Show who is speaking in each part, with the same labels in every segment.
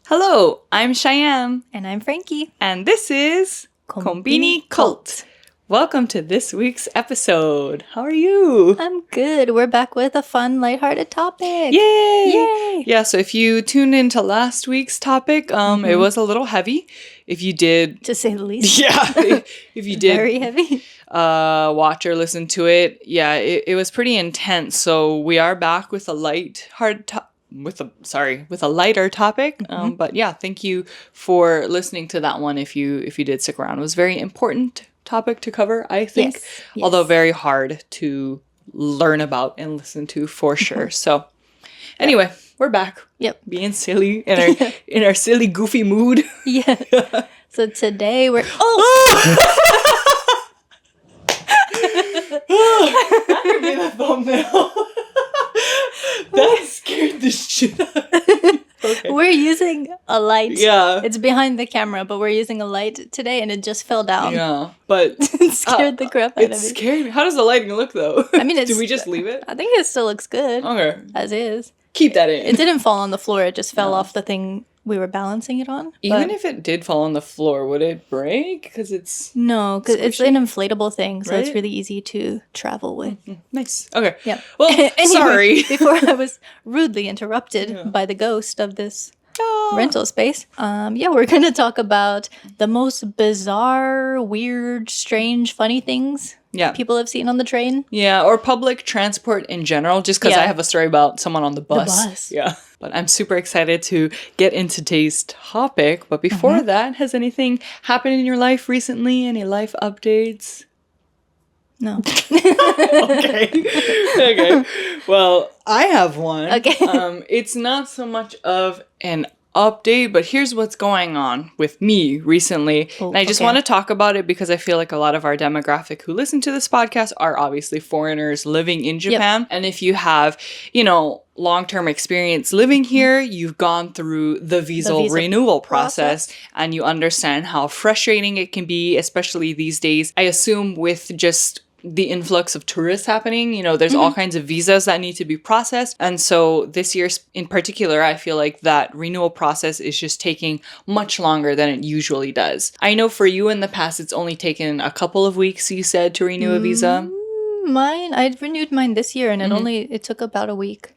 Speaker 1: Hello, I'm Cheyenne.
Speaker 2: And I'm Frankie.
Speaker 1: And this is Conbini Cult. Welcome to this week's episode. How are you?
Speaker 2: I'm good. We're back with a fun, lighthearted topic.
Speaker 1: Yay!
Speaker 2: Yay!
Speaker 1: Yeah, so if you tuned into last week's topic, it was a little heavy. If you did...
Speaker 2: To say the least.
Speaker 1: Yeah, if you did...
Speaker 2: Very heavy.
Speaker 1: Watch or listen to it, yeah, it was pretty intense. So we are back with a with a lighter topic. But yeah, thank you for listening to that one. If you did stick around, it was a very important topic to cover, I think.
Speaker 2: Yes.
Speaker 1: Although very hard to learn about and listen to for sure. So anyway, we're back.
Speaker 2: Yep.
Speaker 1: Being silly in our silly, goofy mood.
Speaker 2: Yeah. So today we're
Speaker 1: that could be the thumbnail. That scared the shit out of me. Okay.
Speaker 2: We're using a light.
Speaker 1: Yeah.
Speaker 2: It's behind the camera, but we're using a light today and it just fell down.
Speaker 1: Yeah. But
Speaker 2: It scared the crap out of me.
Speaker 1: It scared me. How does the lighting look though?
Speaker 2: I mean,
Speaker 1: do we just leave it?
Speaker 2: I think it still looks good.
Speaker 1: Okay.
Speaker 2: As is.
Speaker 1: Keep that in.
Speaker 2: It didn't fall on the floor, it just fell off the thing we were balancing it on.
Speaker 1: Even if it did fall on the floor, would it break? Because it's...
Speaker 2: No, because it's an inflatable thing, so it's
Speaker 1: Right?
Speaker 2: really easy to travel with.
Speaker 1: Nice. Okay.
Speaker 2: Yep.
Speaker 1: Well,
Speaker 2: Anyway,
Speaker 1: sorry.
Speaker 2: Before I was rudely interrupted by the ghost of this rental space. We're going to talk about the most bizarre, weird, strange, funny things people have seen on the train.
Speaker 1: Yeah, or public transport in general, just because I have a story about someone on the bus.
Speaker 2: The bus.
Speaker 1: Yeah. But I'm super excited to get into today's topic. But before that, has anything happened in your life recently? Any life updates?
Speaker 2: No.
Speaker 1: Okay. Well, I have one.
Speaker 2: Okay.
Speaker 1: It's not so much of an update, but here's what's going on with me recently. And I just want to talk about it because I feel like a lot of our demographic who listen to this podcast are obviously foreigners living in Japan. Yep. And if you have, long-term experience living here, you've gone through the visa renewal process and you understand how frustrating it can be, especially these days. I assume with just the influx of tourists happening, there's all kinds of visas that need to be processed. And so this year in particular, I feel like that renewal process is just taking much longer than it usually does. I know for you in the past, it's only taken a couple of weeks, you said, to renew a visa.
Speaker 2: I renewed mine this year and it took about a week.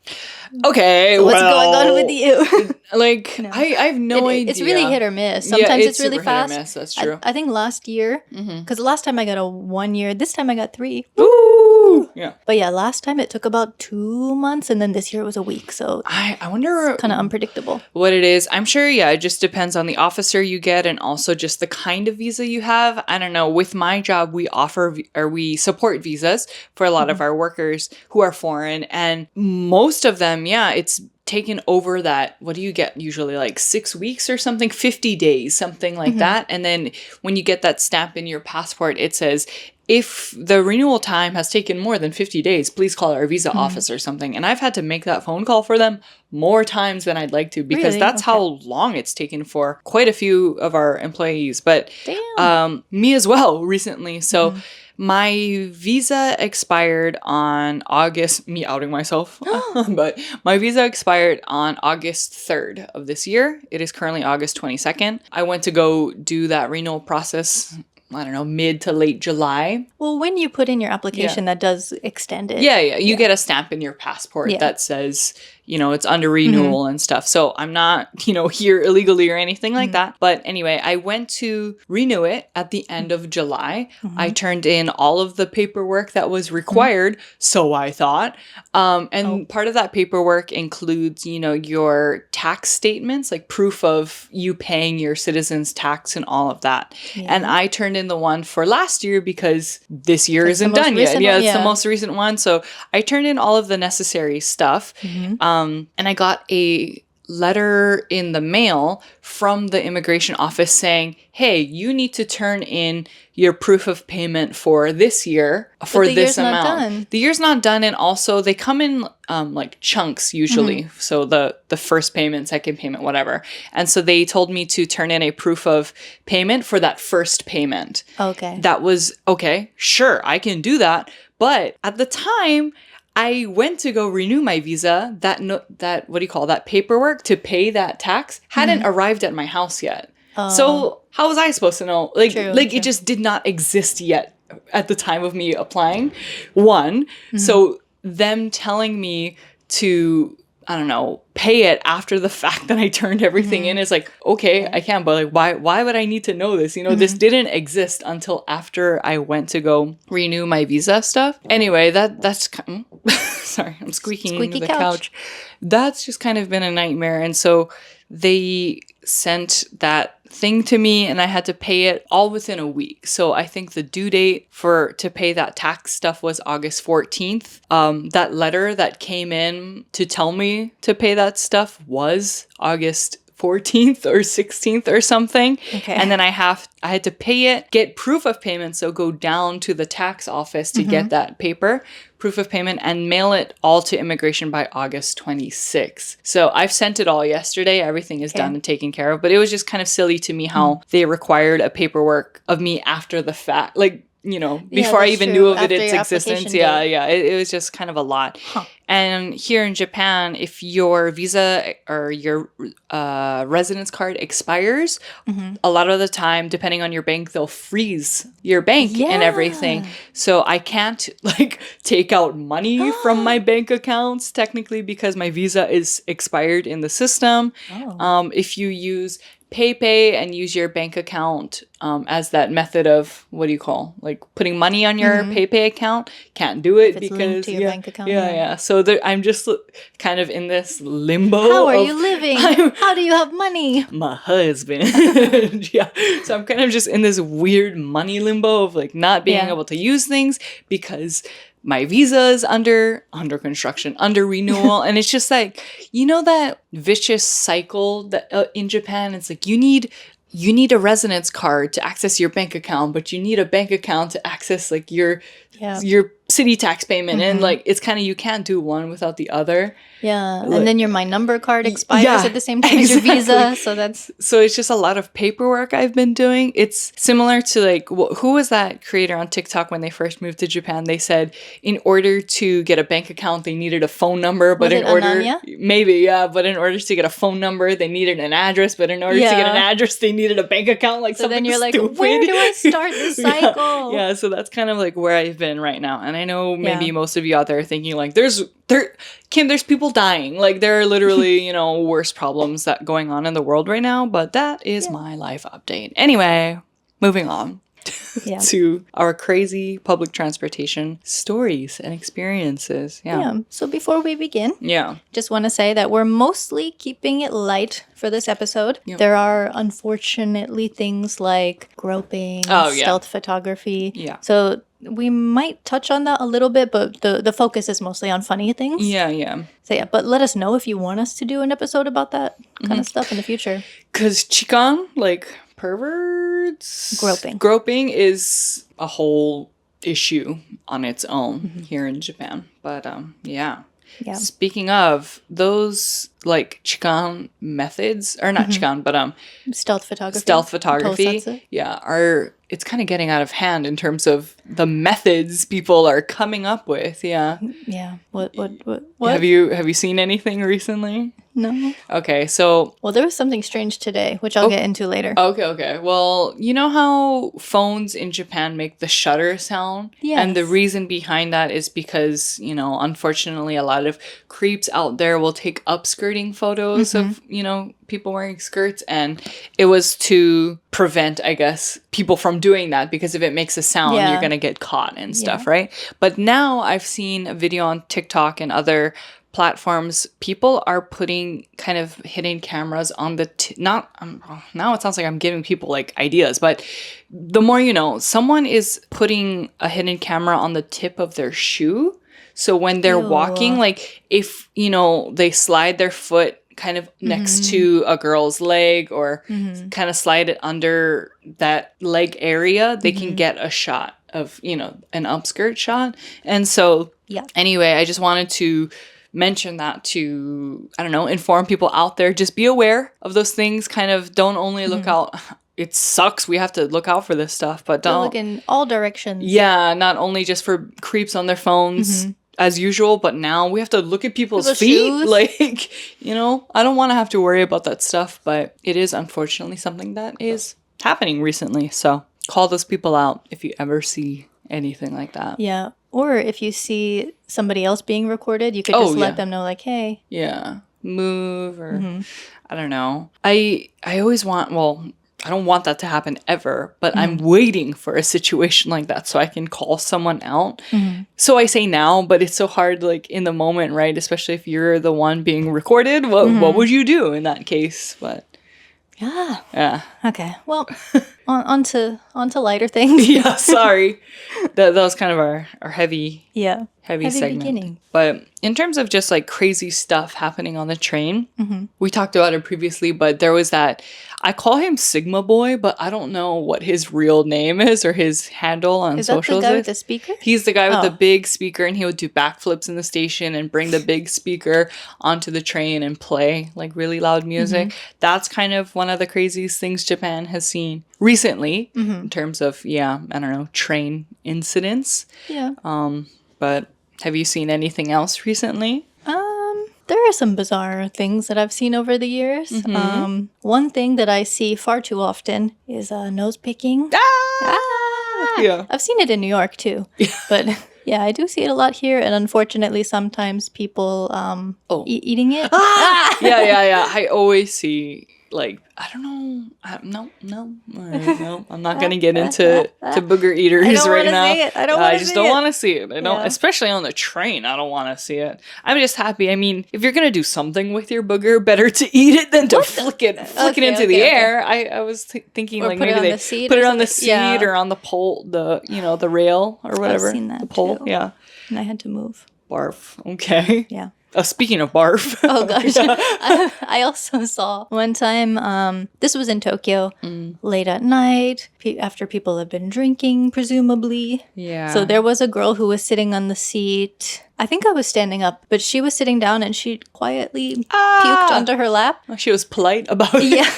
Speaker 1: Okay,
Speaker 2: so what's going on with you?
Speaker 1: I have no idea.
Speaker 2: It's really hit or miss. Sometimes it's really fast.
Speaker 1: Hit or miss, that's true.
Speaker 2: I think last year, because last time I got a 1 year, this time I got 3.
Speaker 1: Ooh! Yeah.
Speaker 2: But yeah, last time it took about 2 months and then this year it was a week. So
Speaker 1: I wonder
Speaker 2: kind of unpredictable.
Speaker 1: What it is. I'm sure, it just depends on the officer you get and also just the kind of visa you have. I don't know. With my job, we support visas for a lot of our workers who are foreign, and most of them, it's taken over that, what do you get usually, like 6 weeks or something, 50 days, something like that. And then when you get that stamp in your passport, it says, if the renewal time has taken more than 50 days, please call our visa office or something. And I've had to make that phone call for them more times than I'd like to because that's how long it's taken for quite a few of our employees. But me as well recently. So my visa expired on August, me outing myself, but my visa expired on August 3rd of this year. It is currently August 22nd. I went to go do that renewal process, I don't know, mid to late July.
Speaker 2: Well, when you put in your application, that does extend it.
Speaker 1: Yeah. You get a stamp in your passport that says, it's under renewal and stuff. So I'm not, here illegally or anything like that. But anyway, I went to renew it at the end of July. I turned in all of the paperwork that was required, so I thought. And part of that paperwork includes, your tax statements, like proof of you paying your citizens' tax and all of that. Yeah. And I turned in the one for last year because this year isn't done yet. Yeah, it's the most recent one. So I turned in all of the necessary stuff. And I got a letter in the mail from the immigration office saying, hey, you need to turn in your proof of payment for this year for this amount. The year's not done. And also they come in like chunks usually. So the first payment, second payment, whatever. And so they told me to turn in a proof of payment for that first payment.
Speaker 2: Okay.
Speaker 1: That was, okay, sure, I can do that. But at the time, I went to go renew my visa. That what do you call that paperwork to pay that tax hadn't arrived at my house yet. So how was I supposed to know? Like,
Speaker 2: True.
Speaker 1: It just did not exist yet at the time of me applying. One, so them telling me to, I don't know, pay it after the fact that I turned everything in is like, okay, I can, but like, why would I need to know this? You know, this didn't exist until after I went to go renew my visa stuff. Anyway, that's sorry, I'm squeaking
Speaker 2: Squeaky
Speaker 1: the
Speaker 2: couch.
Speaker 1: That's just kind of been a nightmare. And so they sent that thing to me and I had to pay it all within a week. So I think the due date to pay that tax stuff was August 14th. That letter that came in to tell me to pay that stuff was August 14th or 16th or something.
Speaker 2: Okay.
Speaker 1: And then I had to pay it, get proof of payment. So go down to the tax office to get that paper, proof of payment, and mail it all to immigration by August 26th. So I've sent it all yesterday. Everything is done and taken care of. But it was just kind of silly to me how they required a paperwork of me after the fact. Like, you know, before I even knew of its existence. Yeah. It was just kind of a lot. Huh. And here in Japan, if your visa or your residence card expires, a lot of the time, depending on your bank, they'll freeze your bank and everything. So I can't like take out money from my bank accounts technically because my visa is expired in the system. If you use PayPay and use your bank account as that method of what do you call like putting money on your PayPay account, can't do it because linked to your bank account. So I'm just kind of in this limbo.
Speaker 2: How are you living? How do you have money?
Speaker 1: My husband. So I'm kind of just in this weird money limbo of like not being able to use things because my visa is under construction, under renewal. And it's just like, you know, that vicious cycle that in Japan, it's like you need a residence card to access your bank account, but you need a bank account to access like your city tax payment. And like, it's kind of, you can't do one without the other.
Speaker 2: Yeah. And then your My Number card expires at the same time as your visa. So
Speaker 1: it's just a lot of paperwork I've been doing. It's similar to like, who was that creator on TikTok when they first moved to Japan? They said in order to get a bank account, they needed a phone number. But in order to get a phone number, they needed an address. But in order to get an address, they needed a bank account. Like, so then you're like,
Speaker 2: where do I start this cycle?
Speaker 1: Yeah. So that's kind of like where I've been right now. And I know maybe most of you out there are thinking like, Kim, there's people dying. Like, there are literally, you know, worse problems that going on in the world right now. But that is my life update. Anyway, moving on to our crazy public transportation stories and experiences. Yeah.
Speaker 2: So before we begin, just want to say that we're mostly keeping it light for this episode. There are unfortunately things like groping, stealth photography. So we might touch on that a little bit, but the focus is mostly on funny things. So but let us know if you want us to do an episode about that kind of stuff in the future.
Speaker 1: Because chikan, like perverts, groping is a whole issue on its own here in Japan. But speaking of those like chikan methods, or not chikan, but
Speaker 2: stealth photography,
Speaker 1: tousatsu. It's kind of getting out of hand in terms of the methods people are coming up with. What? Have you seen anything recently?
Speaker 2: No.
Speaker 1: Okay, so...
Speaker 2: Well, there was something strange today, which I'll get into later.
Speaker 1: Okay. Well, you know how phones in Japan make the shutter sound? Yes. And the reason behind that is because, you know, unfortunately, a lot of creeps out there will take upskirting photos of, you know, people wearing skirts. And it was to prevent, I guess, people from doing that. Because if it makes a sound, you're going to get caught and stuff, right? But now I've seen a video on TikTok and other platforms, people are putting kind of hidden cameras on the now it sounds like I'm giving people like ideas, but the more you know, someone is putting a hidden camera on the tip of their shoe. So when they're walking, like if, you know, they slide their foot kind of next to a girl's leg or kind of slide it under that leg area, they can get a shot of, you know, an upskirt shot. And so anyway, I just wanted to mention that to, I don't know, inform people out there. Just be aware of those things. Kind of don't only look out. It sucks. We have to look out for this stuff, but don't
Speaker 2: look in all directions.
Speaker 1: Yeah, not only just for creeps on their phones. as usual, but now we have to look at people's feet.
Speaker 2: Shoes.
Speaker 1: Like, you know, I don't want to have to worry about that stuff, but it is unfortunately something that is happening recently. So call those people out if you ever see anything like that.
Speaker 2: Yeah. Or if you see somebody else being recorded, you could just let them know, like, hey.
Speaker 1: Yeah. Move or I don't know. I always want, well, I don't want that to happen ever, but I'm waiting for a situation like that so I can call someone out. So I say now, but it's so hard, like, in the moment, right? Especially if you're the one being recorded. What would you do in that case? But yeah.
Speaker 2: Okay. Well, on to lighter things.
Speaker 1: Yeah, sorry. That was kind of our heavy segment.
Speaker 2: Beginning.
Speaker 1: But in terms of just like crazy stuff happening on the train, we talked about it previously, but there was that, I call him Sigma Boy, but I don't know what his real name is or his handle on socials.
Speaker 2: Is that the guy with the speaker?
Speaker 1: He's the guy with the big speaker, and he would do backflips in the station and bring the big speaker onto the train and play like really loud music. That's kind of one of the craziest things Japan has seen recently in terms of, I don't know, train incidents.
Speaker 2: Yeah.
Speaker 1: But have you seen anything else recently?
Speaker 2: There are some bizarre things that I've seen over the years. One thing that I see far too often is nose picking.
Speaker 1: Yeah.
Speaker 2: I've seen it in New York too. But yeah, I do see it a lot here. And unfortunately, sometimes people eating it.
Speaker 1: Yeah. I always see, like, I don't know. No. I'm not going to get into booger eaters right now. I just don't want to see it. I don't, especially on the train. I don't want to see it. I'm just happy. I mean, if you're going to do something with your booger, better to eat it than to flick it into the air. I was thinking, like, maybe they put it on the seat or on the pole, the rail or whatever.
Speaker 2: I've seen that
Speaker 1: the pole.
Speaker 2: too.
Speaker 1: Yeah.
Speaker 2: And I had to move.
Speaker 1: Barf. Okay.
Speaker 2: Yeah.
Speaker 1: Speaking of barf.
Speaker 2: Oh, gosh. I also saw one time, this was in Tokyo, late at night, after people have been drinking, presumably.
Speaker 1: Yeah.
Speaker 2: So there was a girl who was sitting on the seat. I think I was standing up, but she was sitting down and she quietly puked onto her lap.
Speaker 1: She was polite about it.
Speaker 2: Yeah.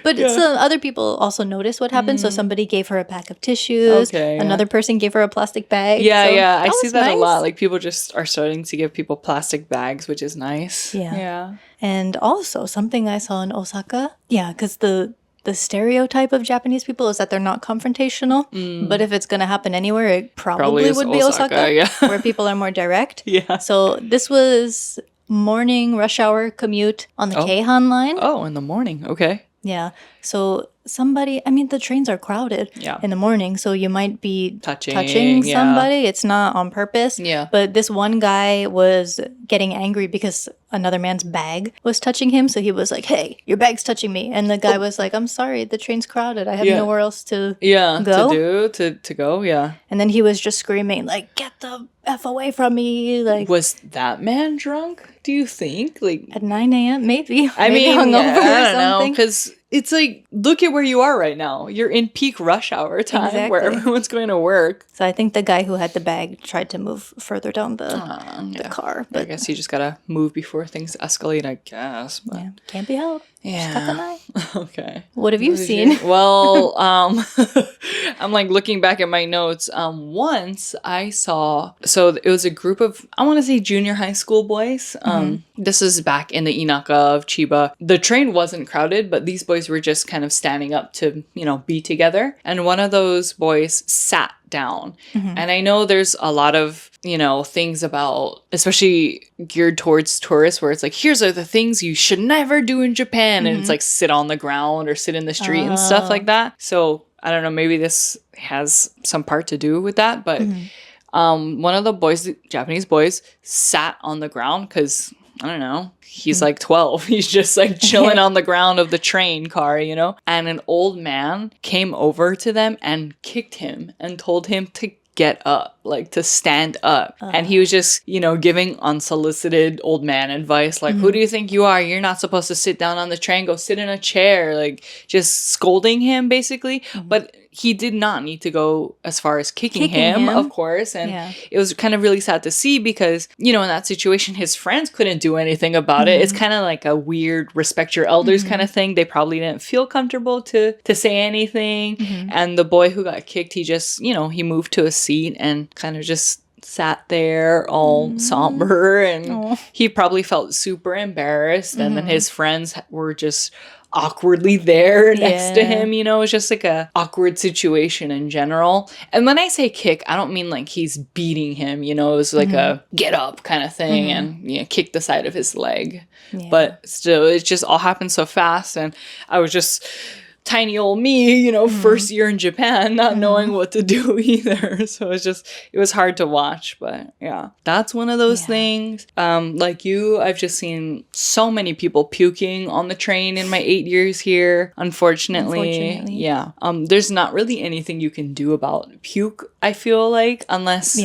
Speaker 2: But other people also noticed what happened. So somebody gave her a pack of tissues. Okay, Another person gave her a plastic bag.
Speaker 1: Yeah. I see that a lot. Like, people just are starting to give people plastic bags, which is nice.
Speaker 2: Yeah. And also something I saw in Osaka. Yeah, because the stereotype of Japanese people is that they're not confrontational. But if it's going to happen anywhere, it probably would be Osaka, where people are more direct.
Speaker 1: Yeah.
Speaker 2: So this was morning rush hour commute on the Keihan line.
Speaker 1: Oh, in the morning. Okay.
Speaker 2: Yeah. So the trains are crowded in the morning, so you might be touching somebody. It's not on purpose.
Speaker 1: Yeah.
Speaker 2: But this one guy was getting angry because another man's bag was touching him. So he was like, hey, your bag's touching me. And the guy was like, I'm sorry, the train's crowded. I have nowhere else to go.
Speaker 1: To go, yeah.
Speaker 2: And then he was just screaming, like, get the F away from me. Like,
Speaker 1: was that man drunk, do you think? Like,
Speaker 2: at 9 a.m., maybe.
Speaker 1: I mean,
Speaker 2: hungover
Speaker 1: I don't know, because it's like, look at where you are right now. You're in peak rush hour time where everyone's going to work.
Speaker 2: So I think the guy who had the bag tried to move further down the car. But
Speaker 1: I guess you just got to move before things escalate, I guess. But
Speaker 2: can't be helped.
Speaker 1: Yeah.
Speaker 2: Shikatanai.
Speaker 1: Okay.
Speaker 2: What have you seen?
Speaker 1: Well, I'm like looking back at my notes. Once I saw, so it was a group of, I want to say junior high school boys. This is back in the Inaka of Chiba. The train wasn't crowded, but these boys were just kind of standing up to, be together. And one of those boys sat down. And I know there's a lot of, things about, especially geared towards tourists, where it's like, here's are the things you should never do in Japan. And it's like sit on the ground or sit in the street and stuff like that. So I don't know, maybe this has some part to do with that. But one of the boys, the Japanese boys, sat on the ground because, I don't know, he's like 12. He's just like chilling on the ground of the train car, And an old man came over to them and kicked him and told him to get up, like to stand up. And he was just, giving unsolicited old man advice, like, who do you think you are? You're not supposed to sit down on the train. Go sit in a chair. Like, just scolding him, basically. But he did not need to go as far as kicking him, of course. And it was kind of really sad to see because, in that situation, his friends couldn't do anything about it. It's kind of like a weird respect your elders kind of thing. They probably didn't feel comfortable to say anything. And the boy who got kicked, he just, he moved to a seat and kind of just sat there all somber, and he probably felt super embarrassed. And then his friends were just awkwardly there next to him. You know, it's just like a awkward situation in general. And when I say kick, I don't mean like he's beating him, you know, it was like a get up kind of thing, and you know, kick the side of his leg. But still, it just all happened so fast, and I was just tiny old me, you know, first year in Japan, not knowing what to do either. So it was hard to watch. But yeah, that's one of those things. Like you, I've just seen so many people puking on the train in my 8 years here, unfortunately. Yeah. There's not really anything you can do about puke, I feel like, unless...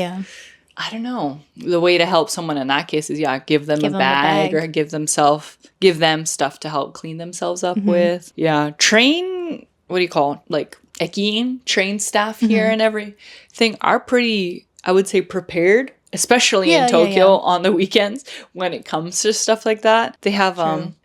Speaker 1: I don't know. The way to help someone in that case is, give them a bag or give them stuff to help clean themselves up with. Yeah. Train, what do you call it? Like eki-in, train staff here and everything are pretty, I would say, prepared, especially in Tokyo on the weekends when it comes to stuff like that. They have,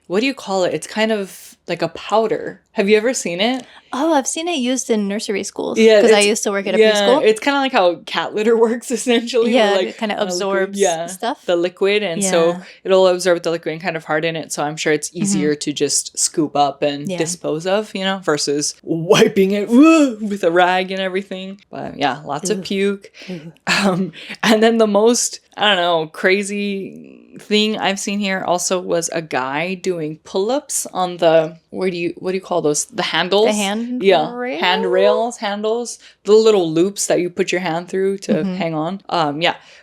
Speaker 1: what do you call it? It's kind of like a powder. Have you ever seen it?
Speaker 2: Oh, I've seen it used in nursery schools. Yeah, because I used to work at a preschool.
Speaker 1: It's kind of like how cat litter works, essentially.
Speaker 2: Yeah,
Speaker 1: like,
Speaker 2: it kind of absorbs stuff.
Speaker 1: The liquid, and so it'll absorb the liquid and kind of harden it. So I'm sure it's easier to just scoop up and dispose of, you know, versus wiping it with a rag and everything. But yeah, lots of puke. And then the most, I don't know, crazy thing I've seen here also was a guy doing pull-ups on the, what do you call those? The handles? Handles. The little loops that you put your hand through to hang on.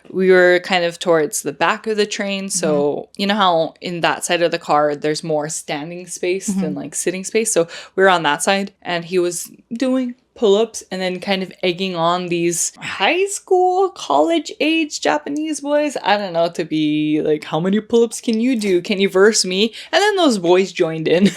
Speaker 1: We were kind of towards the back of the train. So you know how in that side of the car, there's more standing space than like sitting space. So we were on that side, and he was doing pull-ups and then kind of egging on these high school, college age Japanese boys. I don't know, to be like, how many pull-ups can you do? Can you verse me? And then those boys joined in.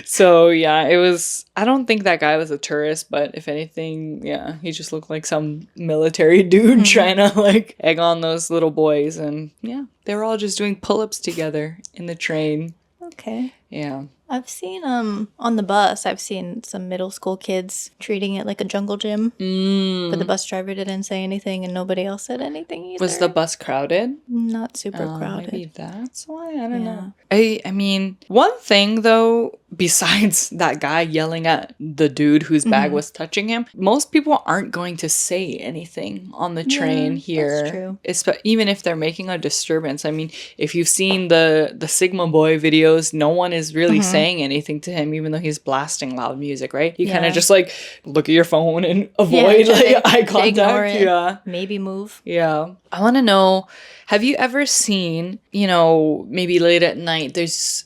Speaker 1: So yeah, it was, I don't think that guy was a tourist, but if anything, yeah, he just looked like some military dude trying to like egg on those little boys. And yeah, they were all just doing pull-ups together in the train.
Speaker 2: Okay.
Speaker 1: Yeah.
Speaker 2: I've seen, on the bus, I've seen some middle school kids treating it like a jungle gym. But the bus driver didn't say anything, and nobody else said anything either.
Speaker 1: Was the bus crowded?
Speaker 2: Not super crowded.
Speaker 1: Maybe that's why. I don't know. I mean, one thing, though, besides that guy yelling at the dude whose bag was touching him, most people aren't going to say anything on the train here.
Speaker 2: That's true.
Speaker 1: Even if they're making a disturbance. I mean, if you've seen the Sigma Boy videos, no one is really saying anything to him, even though he's blasting loud music, right? You kind of just like look at your phone and avoid eye contact.
Speaker 2: Ignore it. Maybe move.
Speaker 1: Yeah. I want to know, have you ever seen, you know, maybe late at night,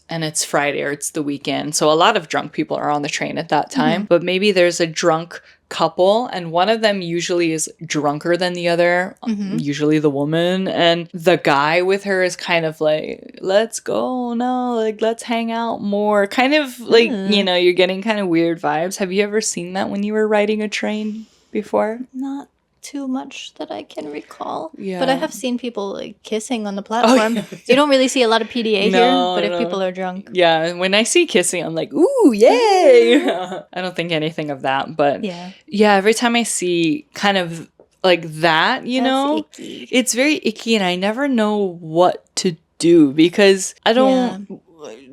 Speaker 1: and it's Friday or it's the weekend, so a lot of drunk people are on the train at that time, but maybe there's a drunk couple, and one of them usually is drunker than the other, usually the woman, and the guy with her is kind of like, let's go, no, like, let's hang out more, kind of like, you know, you're getting kind of weird vibes. Have you ever seen that when you were riding a train before?
Speaker 2: Not too much that I can recall.
Speaker 1: Yeah.
Speaker 2: But I have seen people like kissing on the platform. You don't really see a lot of PDA here, but if people are drunk.
Speaker 1: Yeah, when I see kissing, I'm like, ooh, yay! I don't think anything of that, but yeah, every time I see kind of like that, you know, icky. It's very icky, and I never know what to do because I don't... Yeah.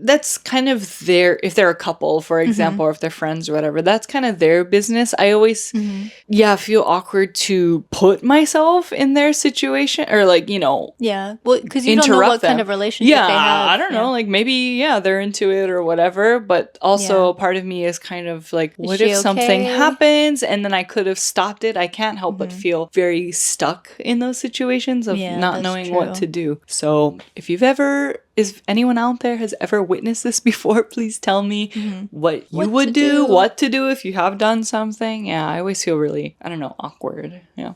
Speaker 1: That's kind of their, if they're a couple, for example, or if they're friends or whatever, that's kind of their business. I always, feel awkward to put myself in their situation or like, you know.
Speaker 2: Yeah. Well, because you don't know what kind of relationship they have.
Speaker 1: I don't know. Like maybe, they're into it or whatever. But also part of me is kind of like, what if something happens and then I could have stopped it? I can't help but feel very stuck in those situations of not knowing what to do. So if if anyone out there has ever witnessed this before, please tell me what you would do, what to do if you have done something. Yeah, I always feel really, I don't know, awkward. Yeah.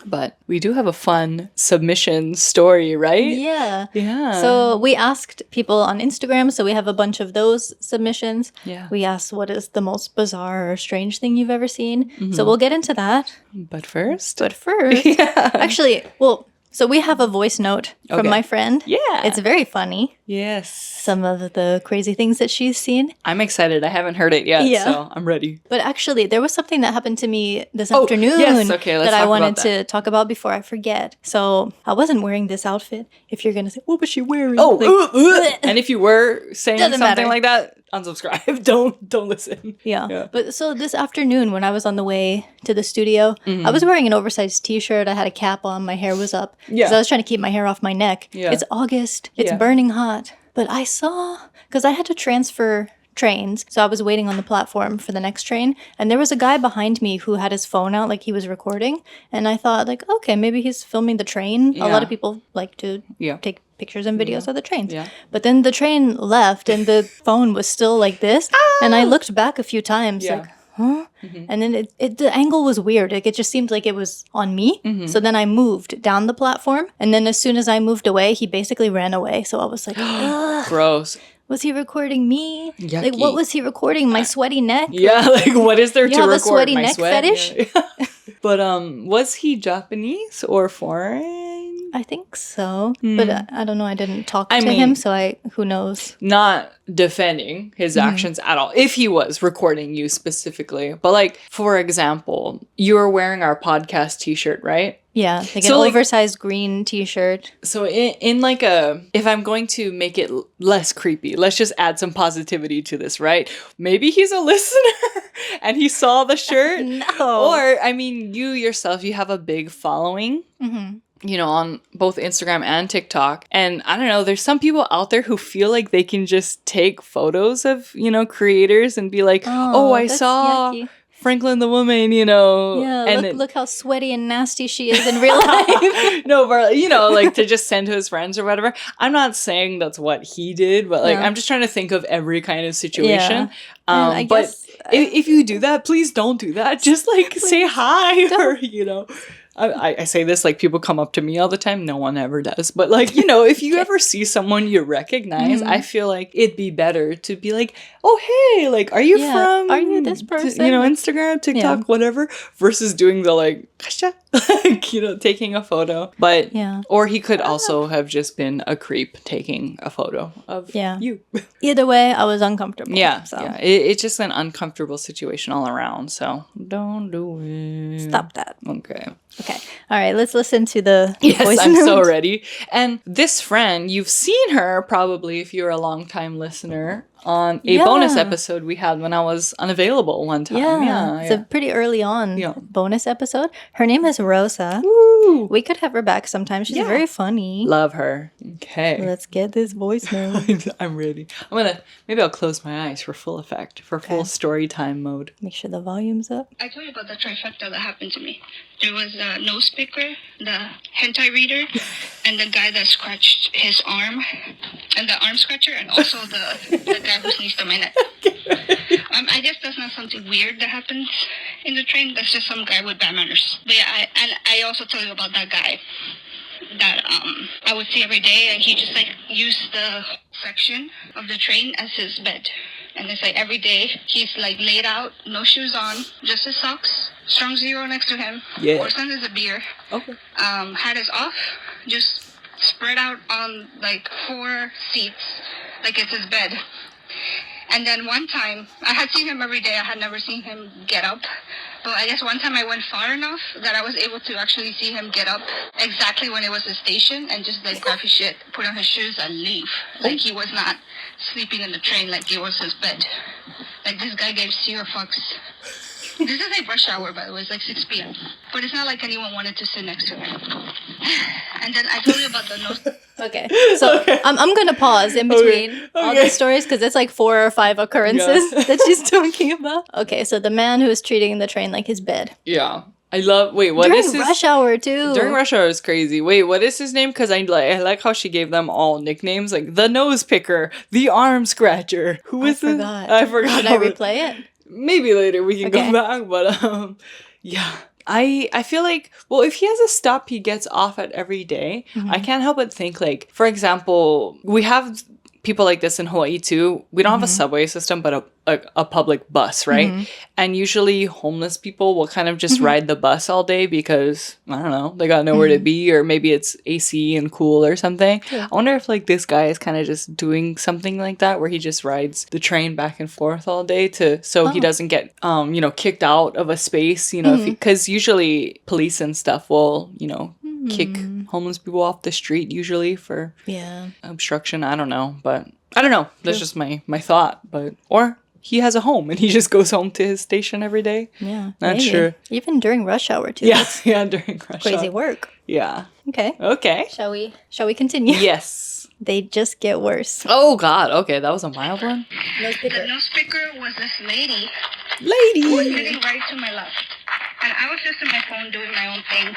Speaker 1: But we do have a fun submission story, right?
Speaker 2: Yeah. So we asked people on Instagram, so we have a bunch of those submissions. Yeah. We asked what is the most bizarre or strange thing you've ever seen. So we'll get into that.
Speaker 1: But first?
Speaker 2: Actually, well... So we have a voice note from my friend.
Speaker 1: Yeah.
Speaker 2: It's very funny.
Speaker 1: Yes.
Speaker 2: Some of the crazy things that she's seen.
Speaker 1: I'm excited. I haven't heard it yet, so I'm ready.
Speaker 2: But actually, there was something that happened to me this afternoon that I wanted to talk about before I forget. So I wasn't wearing this outfit. If you're going to say, what was she wearing?
Speaker 1: Oh, and if you were saying something
Speaker 2: matter.
Speaker 1: like that, unsubscribe. Don't listen.
Speaker 2: Yeah. But so this afternoon when I was on the way to the studio, I was wearing an oversized t-shirt. I had a cap on. My hair was up. Because I was trying to keep my hair off my neck. Yeah. It's August. It's burning hot. But I saw, because I had to transfer trains, so I was waiting on the platform for the next train, and there was a guy behind me who had his phone out like he was recording, and I thought like, okay, maybe he's filming the train. A lot of people like to take pictures and videos of the trains. Yeah. But then the train left and the phone was still like this, and I looked back a few times like, huh? And then the angle was weird. Like it just seemed like it was on me. So then I moved down the platform, and then as soon as I moved away, he basically ran away. So I was like, ugh.
Speaker 1: Gross.
Speaker 2: Was he recording me?
Speaker 1: Yucky.
Speaker 2: Like, what was he recording? My sweaty neck?
Speaker 1: Yeah, like what is there to record?
Speaker 2: You have a sweaty neck
Speaker 1: sweat?
Speaker 2: fetish?
Speaker 1: Yeah. But was he Japanese or foreign?
Speaker 2: I think so. But I don't know. I didn't talk to him, so who knows?
Speaker 1: Not defending his actions at all, if he was recording you specifically. But like, for example, you were wearing our podcast t-shirt, right?
Speaker 2: Yeah, like an oversized green t-shirt.
Speaker 1: So in like if I'm going to make it less creepy, let's just add some positivity to this, right? Maybe he's a listener and he saw the shirt.
Speaker 2: No.
Speaker 1: Or, I mean, you yourself, you have a big following. You know, on both Instagram and TikTok. And I don't know, there's some people out there who feel like they can just take photos of, you know, creators and be like, I saw yucky. Franklin the woman, you know.
Speaker 2: Yeah, and look how sweaty and nasty she is in real life.
Speaker 1: No, but, you know, like to just send to his friends or whatever. I'm not saying that's what he did, but like I'm just trying to think of every kind of situation.
Speaker 2: I
Speaker 1: but
Speaker 2: guess,
Speaker 1: if you do that, please don't do that. Just like say hi or, you know. I say this like people come up to me all the time. No one ever does. But like, you know, if you ever see someone you recognize, I feel like it'd be better to be like, oh, hey, like, are you from?
Speaker 2: Are you this person?
Speaker 1: You know, Instagram, TikTok, whatever, versus doing the like, like, you know, taking a photo. But, or he could also have just been a creep taking a photo of you.
Speaker 2: Either way, I was uncomfortable.
Speaker 1: It's just an uncomfortable situation all around. So don't do it.
Speaker 2: Stop that.
Speaker 1: Okay.
Speaker 2: All right. Let's listen to the voice
Speaker 1: I'm
Speaker 2: note.
Speaker 1: so ready. And this friend, you've seen her probably if you're a long-time listener on a bonus episode we had when I was unavailable one time. Yeah.
Speaker 2: It's a pretty early on bonus episode. Her name is Rosa.
Speaker 1: Woo.
Speaker 2: We could have her back sometime. She's very funny.
Speaker 1: Love her. Okay.
Speaker 2: Let's get this voice note.
Speaker 1: I'm ready. Maybe I'll close my eyes for full effect, for full story time mode.
Speaker 2: Make sure the volume's up.
Speaker 3: I told you about the trifecta that happened to me. There was the nose picker, the hentai reader, and the guy that scratched his arm, and the arm scratcher, and also the guy who sneezed on my neck. I guess that's not something weird that happens in the train. That's just some guy with bad manners. But yeah, I also tell you about that guy that I would see every day, and he just like used the section of the train as his bed. And it's like every day he's like laid out, no shoes on, just his socks, strong zero next to him, or sometimes a beer. Okay. Hat is off, just spread out on like 4 seats, like it's his bed. And then one time, I had seen him every day. I had never seen him get up. But I guess one time I went far enough that I was able to actually see him get up exactly when it was his station and just like grab his shit, put on his shoes and leave. Like he was not sleeping in the train like it was his bed. Like this guy gave 0 fucks. This is like rush hour, by the way. It's like 6 p.m. But it's not like anyone wanted to sit next to him. And then I told you about the nose.
Speaker 2: Okay, so I'm going to pause in between all these stories because it's like 4 or 5 occurrences that she's talking about. Okay, so the man who is treating the train like his bed.
Speaker 1: Yeah. I love, what
Speaker 2: during
Speaker 1: is his...
Speaker 2: During rush hour, too.
Speaker 1: During rush hour is crazy. Wait, what is his name? Because I like how she gave them all nicknames. Like, the nose picker, the arm scratcher. Who is this? I forgot.
Speaker 2: Should I replay it?
Speaker 1: Maybe later we can go back, but yeah. I feel like, well, if he has a stop he gets off at every day, I can't help but think, like, for example, we have people like this in Hawaii too. We don't have a subway system, but a public bus, right? And usually homeless people will kind of just ride the bus all day because, I don't know, they got nowhere to be, or maybe it's AC and cool or something. I wonder if like this guy is kind of just doing something like that where he just rides the train back and forth all day so he doesn't get, you know, kicked out of a space, you know, because usually police and stuff will, you know, kick homeless people off the street usually for obstruction. I don't know, but I don't know. That's just my thought. But or he has a home and he just goes home to his station every day.
Speaker 2: Yeah,
Speaker 1: not sure.
Speaker 2: Even during rush hour too.
Speaker 1: Yeah, during rush hour.
Speaker 2: Crazy work.
Speaker 1: Yeah.
Speaker 2: Okay. Shall we continue?
Speaker 1: Yes.
Speaker 2: They just get worse.
Speaker 1: Oh God. Okay, that was a mild one.
Speaker 3: The nose picker was this lady.
Speaker 1: Who
Speaker 3: was sitting right to my left, and I was just on my phone doing my own thing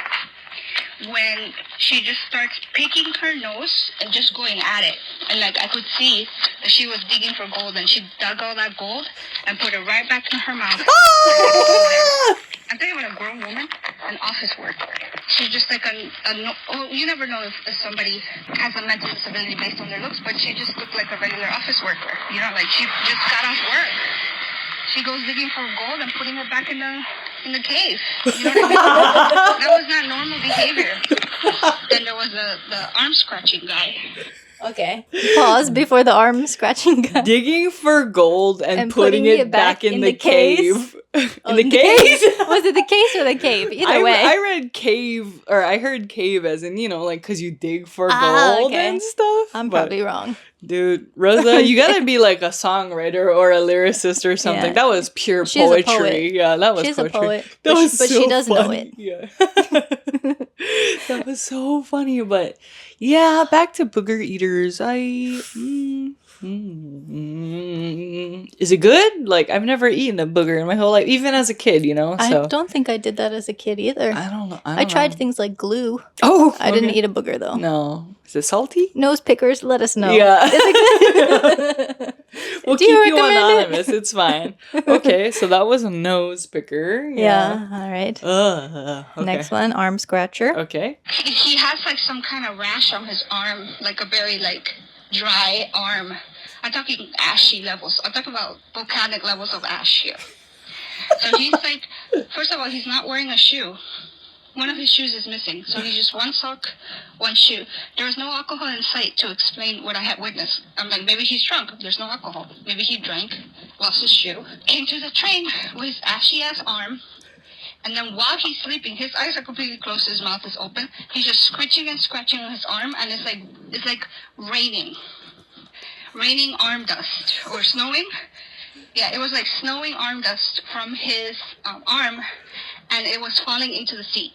Speaker 3: when she just starts picking her nose and just going at it. And like I could see that she was digging for gold, and she dug all that gold and put it right back in her mouth. I'm talking about a grown woman, an office worker. She's just like you never know if somebody has a mental disability based on their looks, but she just looked like a regular office worker. You know, like she just got off work. She goes digging for gold and putting it back in the cave. You know what I mean? That was not normal behavior. Then there was the arm scratching guy.
Speaker 2: Okay. Pause before the arm scratching guy.
Speaker 1: Digging for gold and putting it back in the cave.
Speaker 2: In the cave? Was it the case or the cave? Either way.
Speaker 1: I read cave, or I heard cave as in, you know, like, because you dig for gold and stuff.
Speaker 2: I'm probably wrong.
Speaker 1: Dude, Rosa, you gotta be like a songwriter or a lyricist or something. Yeah. That was pure poetry. A poet. Yeah, that was poetry.
Speaker 2: She's a poet.
Speaker 1: But
Speaker 2: she does know it.
Speaker 1: Yeah. That was so funny. But yeah, back to booger eaters. Is it good? Like, I've never eaten a booger in my whole life, even as a kid, you know? So.
Speaker 2: I don't think I did that as a kid either.
Speaker 1: I don't know.
Speaker 2: I tried things like glue.
Speaker 1: Oh,
Speaker 2: I didn't eat a booger though.
Speaker 1: No. Is it salty?
Speaker 2: Nose pickers, let us know.
Speaker 1: Yeah.
Speaker 2: Is it good?
Speaker 1: We'll keep you anonymous. It's fine. Okay, so that was a nose picker.
Speaker 2: Yeah, all right.
Speaker 1: Okay.
Speaker 2: Next one, arm scratcher.
Speaker 1: Okay.
Speaker 3: He has like some kind of rash on his arm, like a very like dry arm. I'm talking ashy levels. I'm talking about volcanic levels of ash here. So he's like, first of all, he's not wearing a shoe. One of his shoes is missing. So he's just one sock, one shoe. There was no alcohol in sight to explain what I had witnessed. I'm like, maybe he's drunk. There's no alcohol. Maybe he drank, lost his shoe, came to the train with his ashy-ass arm. And then while he's sleeping, his eyes are completely closed, his mouth is open. He's just scratching and scratching on his arm, and it's like raining arm dust or snowing. Yeah, it was like snowing arm dust from his arm, and it was falling into the seat.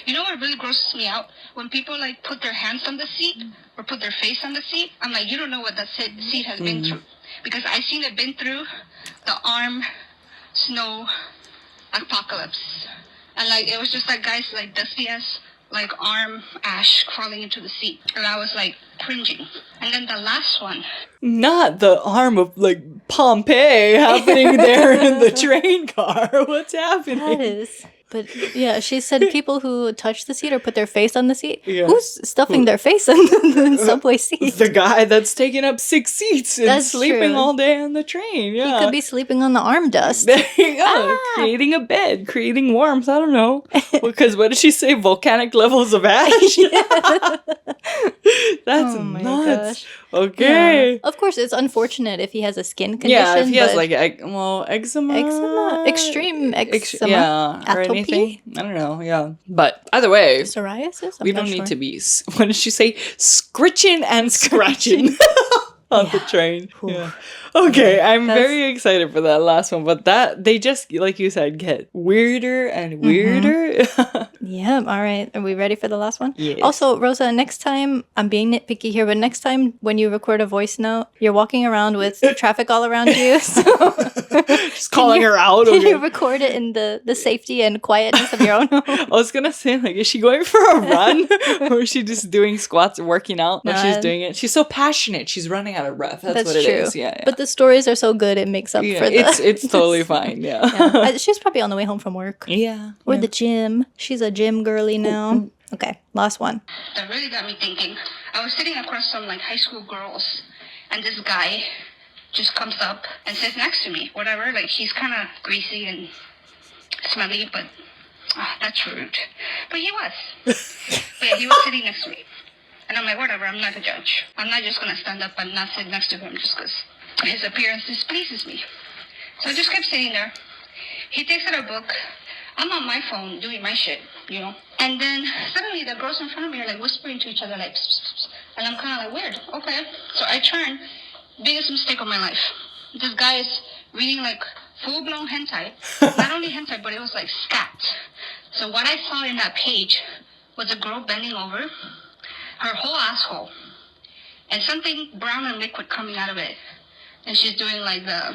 Speaker 3: You know what really grosses me out? When people like put their hands on the seat or put their face on the seat, I'm like, you don't know what that seat has been through, because I seen it been through the arm snow apocalypse, and like it was just like guys like dusty ass like arm ash crawling into the seat, and I was like cringing. And then the last one,
Speaker 1: not the arm of like Pompeii happening there in the train car. What's happening?
Speaker 2: That is. But yeah, she said people who touch the seat or put their face on the seat. Yeah. Who's stuffing their face in the subway seat?
Speaker 1: The guy that's taking up 6 seats and sleeping all day on the train. Yeah,
Speaker 2: he could be sleeping on the arm dust.
Speaker 1: There you go. Creating a bed, creating warmth. I don't know. Because what did she say? Volcanic levels of ash? That's nuts. Gosh. Okay.
Speaker 2: Yeah. Of course, it's unfortunate if he has a skin condition.
Speaker 1: Yeah, if he has like eczema.
Speaker 2: Extreme eczema.
Speaker 1: Yeah. Atopy? Anything. I don't know. Yeah. But either way.
Speaker 2: Psoriasis?
Speaker 1: We don't need to be, what did she say? Scritching and scratching. On the train. Yeah. Okay, I'm very excited for that last one, but they just, like you said, get weirder and weirder.
Speaker 2: Yeah, all right. Are we ready for the last one?
Speaker 1: Yes.
Speaker 2: Also, Rosa, next time, I'm being nitpicky here, but next time when you record a voice note, you're walking around with traffic all around you. So
Speaker 1: just calling her out.
Speaker 2: Can you record it in the safety and quietness of your own home?
Speaker 1: I was going to say, like, is she going for a run? Or is she just doing squats or working out when she's doing it? She's so passionate. She's running out of breath. That's what it is. Yeah.
Speaker 2: But the stories are so good, it makes up for the...
Speaker 1: It's totally fine, yeah.
Speaker 2: She's probably on the way home from work.
Speaker 1: Yeah.
Speaker 2: Or the gym. She's a gym girly now. Okay, last one.
Speaker 3: That really got me thinking. I was sitting across some like high school girls, and this guy just comes up and sits next to me, whatever. Like, he's kind of greasy and smelly, but that's rude. But he was. But yeah, he was sitting next to me. And I'm like, whatever, I'm not a judge. I'm not just going to stand up and not sit next to him just because his appearance displeases me. So I just kept sitting there. He takes out a book. I'm on my phone doing my shit, you know. And then suddenly the girls in front of me are like whispering to each other, like, pss, pss, pss. And I'm kind of like, weird, okay. So I turn, biggest mistake of my life. This guy is reading like full-blown hentai. Not only hentai, but it was like scat. So what I saw in that page was a girl bending over, her whole asshole, and something brown and liquid coming out of it. And she's doing like the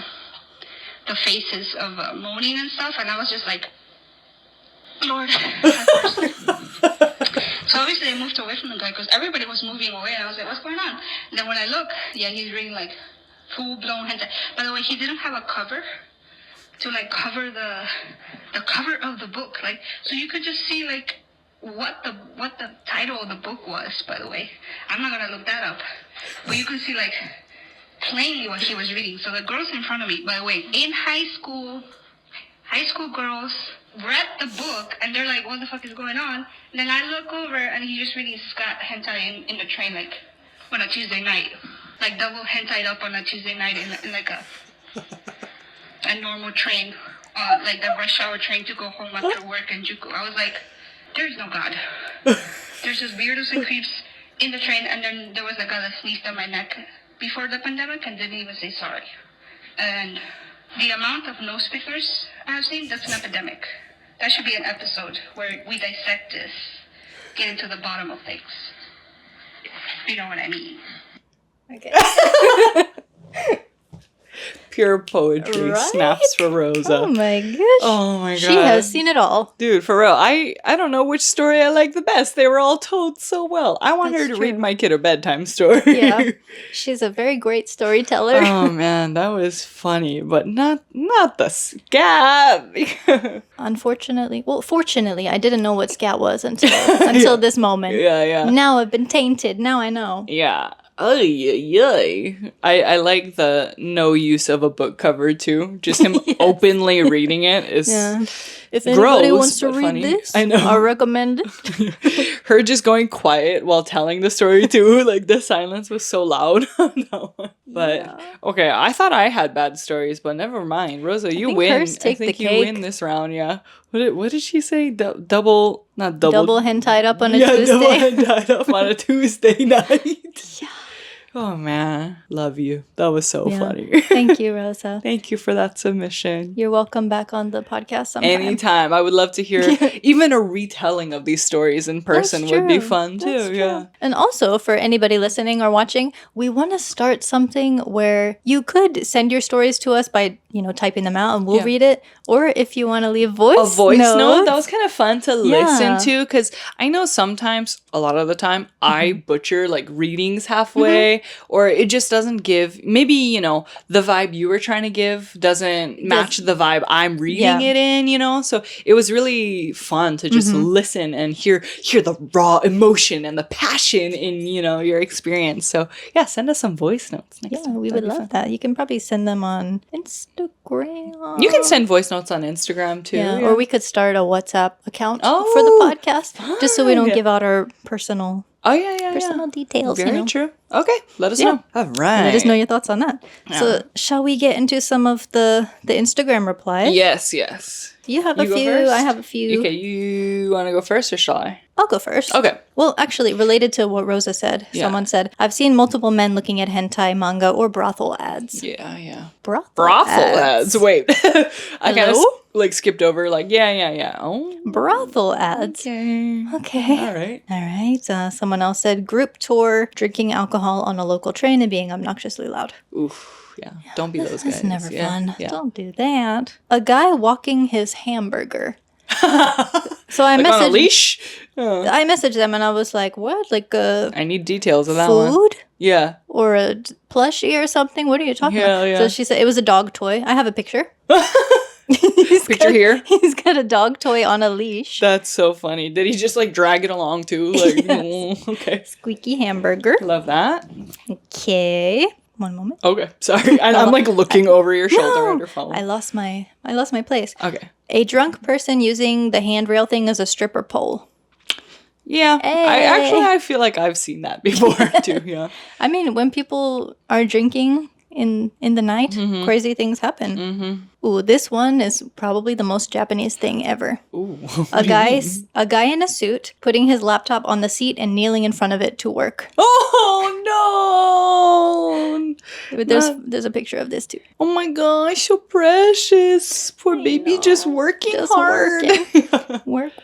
Speaker 3: faces of moaning and stuff. And I was just like, Lord, have mercy. So obviously I moved away from the guy because everybody was moving away. And I was like, what's going on? And then when I look, yeah, he's reading like full-blown hentai. By the way, he didn't have a cover to like cover the cover of the book. Like, so you could just see like what the title of the book was, by the way. I'm not gonna look that up. But you could see like plainly what he was reading. So the girls in front of me, by the way, in high school girls read the book and they're like, what the fuck is going on? And then I look over and he's just reading scat hentai in the train, like on a Tuesday night. Like double hentai up on a Tuesday night in like a normal train, like the rush hour train to go home after work in Juku. I was like, there's no God. There's just weirdos and creeps in the train. And then there was a guy that sneezed on my neck before the pandemic and didn't even say sorry. And the amount of nose pickers I have seen, that's an epidemic. That should be an episode where we dissect this, get into the bottom of things. You know what I mean?
Speaker 2: Okay.
Speaker 1: Pure poetry.
Speaker 2: Right?
Speaker 1: Snaps for Rosa.
Speaker 2: Oh my gosh.
Speaker 1: Oh my god.
Speaker 2: She has seen it all.
Speaker 1: Dude, for real. I don't know which story I like the best. They were all told so well. I want
Speaker 2: That's
Speaker 1: her to
Speaker 2: true.
Speaker 1: read my kid a bedtime story.
Speaker 2: Yeah. She's a very great storyteller.
Speaker 1: Oh man, that was funny, but not the scat.
Speaker 2: Unfortunately, well, fortunately, I didn't know what scat was until this moment.
Speaker 1: Yeah.
Speaker 2: Now I've been tainted. Now I know.
Speaker 1: Yeah. I like the no use of a book cover too. Just him openly reading it is
Speaker 2: If anybody
Speaker 1: gross,
Speaker 2: wants to
Speaker 1: but
Speaker 2: read
Speaker 1: funny.
Speaker 2: this,
Speaker 1: I know.
Speaker 2: I recommend it.
Speaker 1: Her just going quiet while telling the story too. Like the silence was so loud on that one. But okay, I thought I had bad stories, but never mind. Rosa, you win. I think you win this round. Yeah. What did she say? Double
Speaker 2: hentai up on a Tuesday.
Speaker 1: Double hentai up on a Tuesday night. Yeah. Oh man, love you. That was so funny.
Speaker 2: Thank you, Rosa.
Speaker 1: Thank you for that submission.
Speaker 2: You're welcome back on the podcast sometime.
Speaker 1: Anytime. I would love to hear even a retelling of these stories in person would be fun too. Yeah.
Speaker 2: And also for anybody listening or watching, we want to start something where you could send your stories to us by, typing them out and we'll read it. Or if you want to leave a voice note.
Speaker 1: That was kind of fun to listen to because I know sometimes, a lot of the time, I butcher like readings halfway or it just doesn't give, maybe, the vibe you were trying to give doesn't match the vibe I'm reading it in, So it was really fun to just listen and hear the raw emotion and the passion in, your experience. So yeah, send us some voice notes next time.
Speaker 2: We would love that. You can probably send them on Instagram.
Speaker 1: You can send voice notes on Instagram too.
Speaker 2: Yeah. Or we could start a WhatsApp account for the podcast just so we don't give out our personal details.
Speaker 1: Very true. Okay, let us know. All right.
Speaker 2: Let us know your thoughts on that. Yeah. So shall we get into some of the Instagram replies?
Speaker 1: Yes.
Speaker 2: You have a few. I have a few.
Speaker 1: Okay, you want to go first or shall I?
Speaker 2: I'll go first.
Speaker 1: Okay.
Speaker 2: Well, actually, related to what Rosa said, someone said, I've seen multiple men looking at hentai, manga, or brothel ads.
Speaker 1: Yeah.
Speaker 2: Brothel
Speaker 1: ads? Wait. I kind of skipped over, yeah. Oh.
Speaker 2: Brothel ads.
Speaker 1: Okay.
Speaker 2: All right. Someone else said, group tour, drinking alcohol on a local train and being obnoxiously loud.
Speaker 1: Oof. Yeah, don't be those guys.
Speaker 2: That's never fun. Yeah. Don't do that. A guy walking his hamburger. So I messaged
Speaker 1: on a leash.
Speaker 2: I messaged them and I was like, "What?
Speaker 1: I need details of that one.
Speaker 2: Food?
Speaker 1: Yeah,
Speaker 2: or a plushie or something? What are you talking about?"
Speaker 1: Yeah.
Speaker 2: So she said it was a dog toy. I have a picture.
Speaker 1: Here.
Speaker 2: He's got a dog toy on a leash.
Speaker 1: That's so funny. Did he just drag it along too?
Speaker 2: Yes.
Speaker 1: Okay.
Speaker 2: Squeaky hamburger.
Speaker 1: Love that.
Speaker 2: Okay. One moment.
Speaker 1: Okay, sorry. I'm like looking over your shoulder at your phone.
Speaker 2: I lost my place.
Speaker 1: Okay.
Speaker 2: A drunk person using the handrail thing as a stripper pole.
Speaker 1: Yeah.
Speaker 2: Hey.
Speaker 1: I feel like I've seen that before too. Yeah.
Speaker 2: I mean, when people are drinking in the night, crazy things happen.
Speaker 1: Mm-hmm.
Speaker 2: Ooh, this one is probably the most Japanese thing ever.
Speaker 1: Ooh.
Speaker 2: A guy in a suit putting his laptop on the seat and kneeling in front of it to work.
Speaker 1: Oh no!
Speaker 2: There's a picture of this too.
Speaker 1: Oh my gosh, so precious. Poor baby, just working hard.
Speaker 2: Work.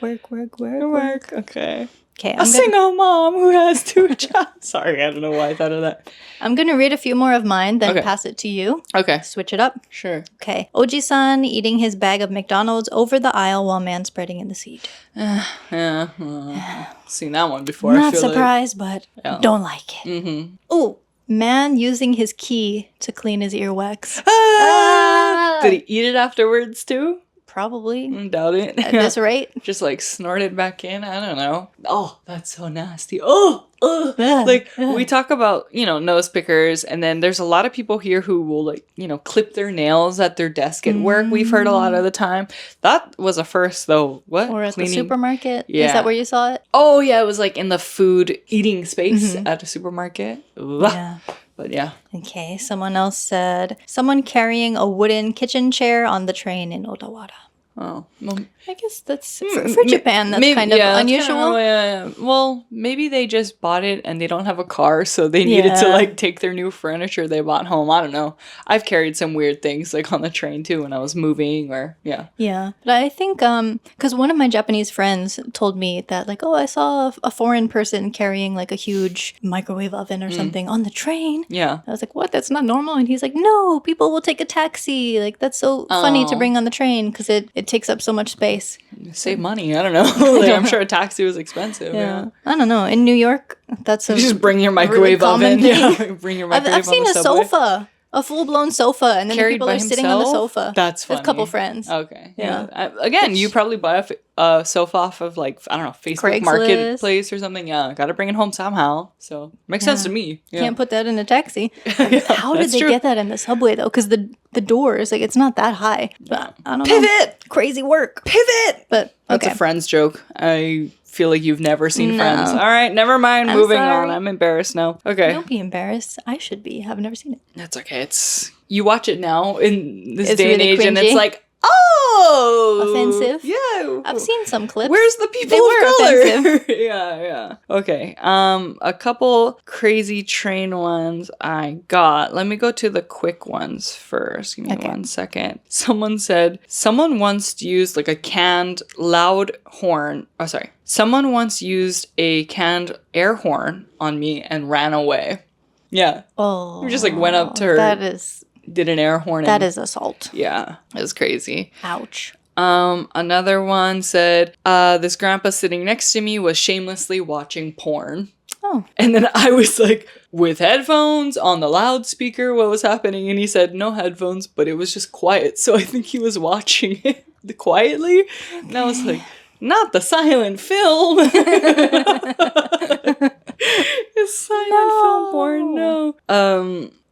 Speaker 1: Okay.
Speaker 2: Okay,
Speaker 1: A single mom who has 2 jobs. Sorry, I don't know why I thought of that.
Speaker 2: I'm going to read a few more of mine, then pass it to you.
Speaker 1: Okay.
Speaker 2: Switch it up.
Speaker 1: Sure.
Speaker 2: Okay. Oji-san eating his bag of McDonald's over the aisle while man-spreading in the seat.
Speaker 1: Seen that one before.
Speaker 2: Not surprised, but don't like it.
Speaker 1: Mm-hmm.
Speaker 2: Ooh, man using his key to clean his earwax.
Speaker 1: Did he eat it afterwards too?
Speaker 2: Probably.
Speaker 1: Doubt it.
Speaker 2: At this rate.
Speaker 1: Just like snort it back in. I don't know. Oh, that's so nasty. Like we talk about, nose pickers, and then there's a lot of people here who will like, clip their nails at their desk at work. We've heard a lot of the time. That was a first though. What?
Speaker 2: Or at the supermarket.
Speaker 1: Yeah.
Speaker 2: Is that where you saw it?
Speaker 1: Oh yeah, it was like in the food eating space at a supermarket.
Speaker 2: Yeah.
Speaker 1: But yeah.
Speaker 2: Okay, someone else said, someone carrying a wooden kitchen chair on the train in Odawara.
Speaker 1: Oh, well,
Speaker 2: I guess that's for Japan. That's kind of unusual.
Speaker 1: Well, maybe they just bought it and they don't have a car, so they needed to like take their new furniture they bought home. I don't know. I've carried some weird things like on the train too when I was moving, or
Speaker 2: Yeah, but I think because one of my Japanese friends told me that like, I saw a foreign person carrying like a huge microwave oven or something on the train.
Speaker 1: Yeah,
Speaker 2: I was like, what? That's not normal. And he's like, no, people will take a taxi. Like that's so funny to bring on the train because it takes up so much space.
Speaker 1: Save money. I don't know. Like, I'm sure a taxi was expensive. Yeah.
Speaker 2: I don't know. In New York, that's
Speaker 1: you just bring your microwave oven. Yeah, bring your microwave.
Speaker 2: I've seen a sofa. A full-blown sofa, and then the people are sitting on the sofa.
Speaker 1: That's funny.
Speaker 2: With a couple friends.
Speaker 1: Okay. Yeah. Again, you probably buy a sofa off of like, I don't know, Facebook Marketplace or something. Yeah. Got to bring it home somehow. So makes sense to me. Yeah.
Speaker 2: Can't put that in a taxi. How did they get that in the subway though? Because the doors, like it's not that high. But I don't know.
Speaker 1: Pivot!
Speaker 2: Crazy work.
Speaker 1: Pivot!
Speaker 2: But
Speaker 1: that's a Friends joke. I feel like you've never seen Friends. All right, never mind. Moving on. I'm embarrassed now. Okay.
Speaker 2: Don't be embarrassed. I should be. I've never seen it.
Speaker 1: That's okay. You watch it now in this day
Speaker 2: really
Speaker 1: and age,
Speaker 2: cringy.
Speaker 1: and it's like,
Speaker 2: offensive.
Speaker 1: Yeah.
Speaker 2: I've seen some clips.
Speaker 1: Where's the people of color? Offensive. Yeah. Okay. A couple crazy train ones I got. Let me go to the quick ones first. Give me 1 second. Someone said someone once used like a canned loud horn. Oh, sorry. Someone once used a canned air horn on me and ran away. Yeah.
Speaker 2: Oh.
Speaker 1: We just like went up to her. Did an air horn.
Speaker 2: That is assault.
Speaker 1: Yeah, it was crazy.
Speaker 2: Ouch.
Speaker 1: Another one said, this grandpa sitting next to me was shamelessly watching porn.
Speaker 2: Oh.
Speaker 1: And then I was like, with headphones on the loudspeaker, what was happening? And he said, no headphones, but it was just quiet. So I think he was watching it quietly. Okay. And I was like, not the silent film. It's silent film porn, no.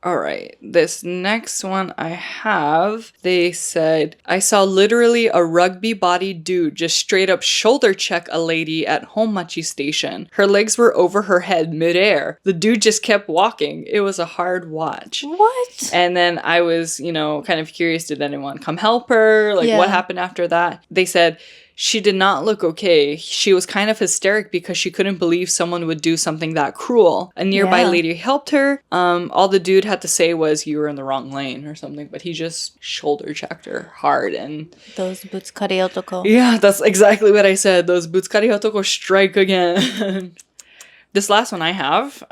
Speaker 1: All right, this next one I have, they said, I saw literally a rugby-bodied dude just straight up shoulder check a lady at Honmachi Station. Her legs were over her head midair. The dude just kept walking. It was a hard watch.
Speaker 2: What?
Speaker 1: And then I was, kind of curious, did anyone come help her? Like, what happened after that? They said, she did not look okay. She was kind of hysteric because she couldn't believe someone would do something that cruel. A nearby lady helped her. All the dude had to say was, you were in the wrong lane or something, but he just shoulder checked her hard. And
Speaker 2: those butsukari otoko.
Speaker 1: Yeah, that's exactly what I said. Those butsukari otoko strike again. This last one I have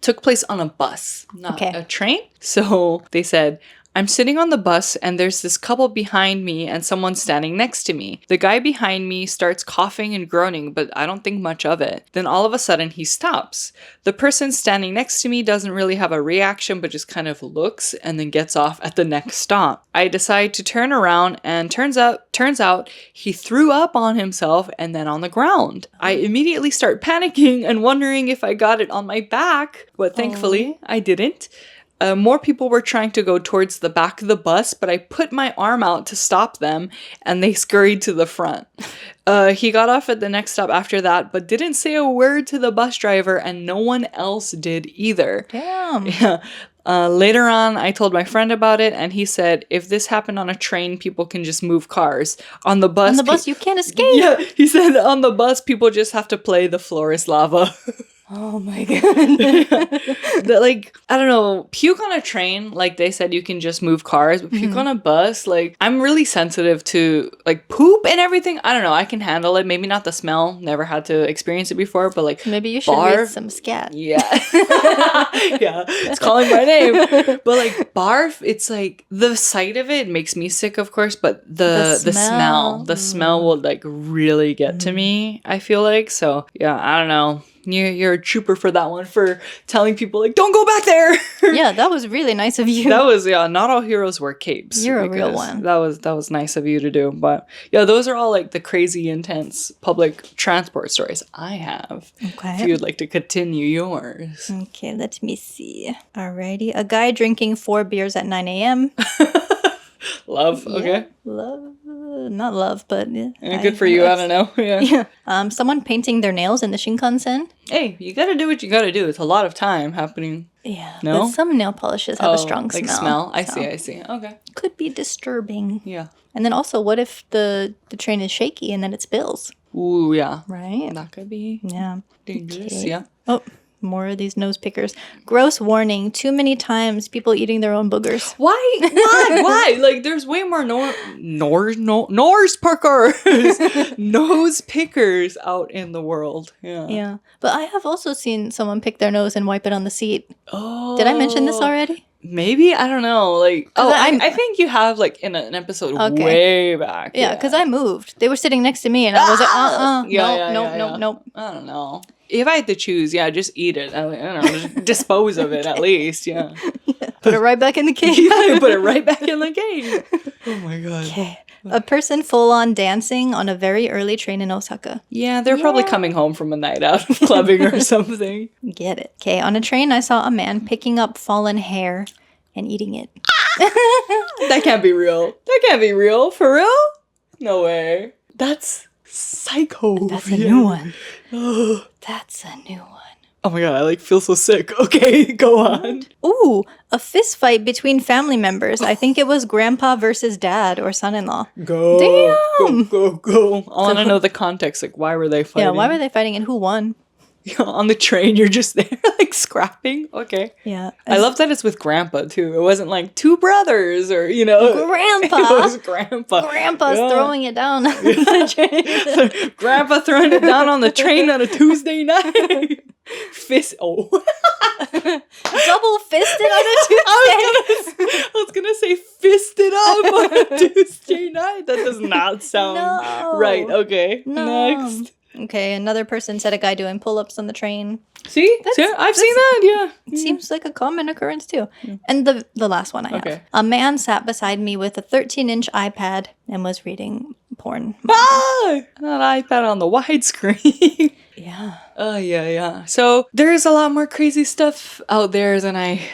Speaker 1: took place on a bus, not a train. So they said, I'm sitting on the bus and there's this couple behind me and someone standing next to me. The guy behind me starts coughing and groaning, but I don't think much of it. Then all of a sudden he stops. The person standing next to me doesn't really have a reaction, but just kind of looks and then gets off at the next stop. I decide to turn around and turns out he threw up on himself and then on the ground. I immediately start panicking and wondering if I got it on my back, but thankfully I didn't. More people were trying to go towards the back of the bus, but I put my arm out to stop them, and they scurried to the front. He got off at the next stop after that, but didn't say a word to the bus driver, and no one else did either.
Speaker 2: Damn.
Speaker 1: Yeah. Later on, I told my friend about it, and he said, if this happened on a train, people can just move cars. On the bus,
Speaker 2: You can't escape.
Speaker 1: Yeah, he said on the bus, people just have to play The Floor is Lava.
Speaker 2: Oh my god.
Speaker 1: Like, I don't know, puke on a train, like they said you can just move cars, but puke on a bus, like, I'm really sensitive to, like, poop and everything. I don't know, I can handle it. Maybe not the smell, never had to experience it before, but like,
Speaker 2: maybe you should read some scat.
Speaker 1: Yeah. Yeah, it's calling my name. But like, barf, it's like, the sight of it makes me sick, of course, but the smell will like really get to me, I feel like. So yeah, I don't know. You're a trooper for that one, for telling people, like, don't go back there.
Speaker 2: Yeah, that was really nice of you.
Speaker 1: That was, yeah, not all heroes wear capes.
Speaker 2: You're a real one.
Speaker 1: That was nice of you to do. But yeah, those are all like the crazy, intense public transport stories I have.
Speaker 2: Okay.
Speaker 1: If you'd like to continue yours.
Speaker 2: Okay, let me see. Alrighty. A guy drinking 4 beers at 9 a.m.
Speaker 1: Love, okay.
Speaker 2: Love. Not love, but yeah.
Speaker 1: Good for you, I don't know. Yeah.
Speaker 2: Someone painting their nails in the Shinkansen.
Speaker 1: Hey, you gotta do what you gotta do. It's a lot of time happening.
Speaker 2: Yeah.
Speaker 1: No?
Speaker 2: But some nail polishes have a strong smell.
Speaker 1: I see. Okay.
Speaker 2: Could be disturbing.
Speaker 1: Yeah.
Speaker 2: And then also, what if the train is shaky and then it spills?
Speaker 1: Ooh, yeah.
Speaker 2: Right?
Speaker 1: That could be dangerous,
Speaker 2: Okay.
Speaker 1: yeah.
Speaker 2: Oh, more of these nose pickers. Gross warning. Too many times people eating their own boogers.
Speaker 1: Why? Why? Like, there's way more nose pickers, nose pickers out in the world. Yeah.
Speaker 2: Yeah. But I have also seen someone pick their nose and wipe it on the seat.
Speaker 1: Oh.
Speaker 2: Did I mention this already?
Speaker 1: Maybe, I don't know. Like, I think you have, like, in an episode way back.
Speaker 2: Yeah, because I moved. They were sitting next to me, and I was like, nope.
Speaker 1: I don't know. If I had to choose, just eat it. I don't know, just dispose of it at least, yeah.
Speaker 2: Put it right back in the cage.
Speaker 1: Put it right back in the cage. Oh my god.
Speaker 2: Okay. A person full on dancing on a very early train in Osaka.
Speaker 1: Yeah, they're probably coming home from a night out of clubbing or something.
Speaker 2: Get it. Okay, on a train I saw a man picking up fallen hair and eating it.
Speaker 1: That can't be real. That can't be real. For real? No way. That's psycho.
Speaker 2: That's a new one. That's a new one.
Speaker 1: Oh my god, I feel so sick. Okay, go on.
Speaker 2: Ooh, a fist fight between family members. I think it was grandpa versus dad or son-in-law.
Speaker 1: Go.
Speaker 2: Damn.
Speaker 1: Go. I want to know the context. Like, why were they fighting?
Speaker 2: Yeah, why were they fighting and who won?
Speaker 1: On the train, you're just there, scrapping. Okay.
Speaker 2: Yeah.
Speaker 1: I love that it's with grandpa, too. It wasn't like 2 brothers or,
Speaker 2: Grandpa.
Speaker 1: It was grandpa.
Speaker 2: Grandpa's throwing it down the train.
Speaker 1: Grandpa throwing it down on the train on a Tuesday night. Double
Speaker 2: fisted on a Tuesday.
Speaker 1: I was gonna say fisted up on a Tuesday night. That does not sound right. Okay.
Speaker 2: No.
Speaker 1: Next.
Speaker 2: Okay, another person said a guy doing pull-ups on the train.
Speaker 1: See? I've seen that, yeah.
Speaker 2: It seems like a common occurrence, too. Yeah. And the last one I have. A man sat beside me with a 13-inch iPad and was reading porn.
Speaker 1: That iPad on the widescreen.
Speaker 2: Yeah.
Speaker 1: Oh, yeah. So there's a lot more crazy stuff out there than I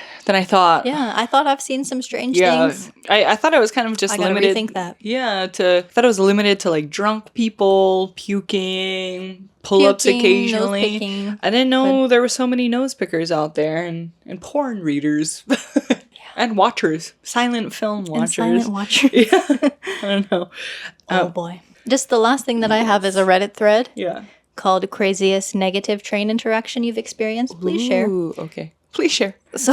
Speaker 1: thought.
Speaker 2: Yeah, I thought I've seen some strange things.
Speaker 1: I thought it was kind of just limited.
Speaker 2: I gotta rethink that.
Speaker 1: Yeah, I thought it was limited to drunk people, puking, pull-ups occasionally.
Speaker 2: Nose-picking.
Speaker 1: I didn't know there were so many nose pickers out there and porn readers. And watchers. Silent film watchers.
Speaker 2: And silent watchers.
Speaker 1: Yeah. I don't know.
Speaker 2: Oh boy. Just the last thing that I have is a Reddit thread.
Speaker 1: Yeah.
Speaker 2: Called Craziest Negative Train Interaction You've Experienced. Please share.
Speaker 1: Ooh, okay. Please share.
Speaker 2: So,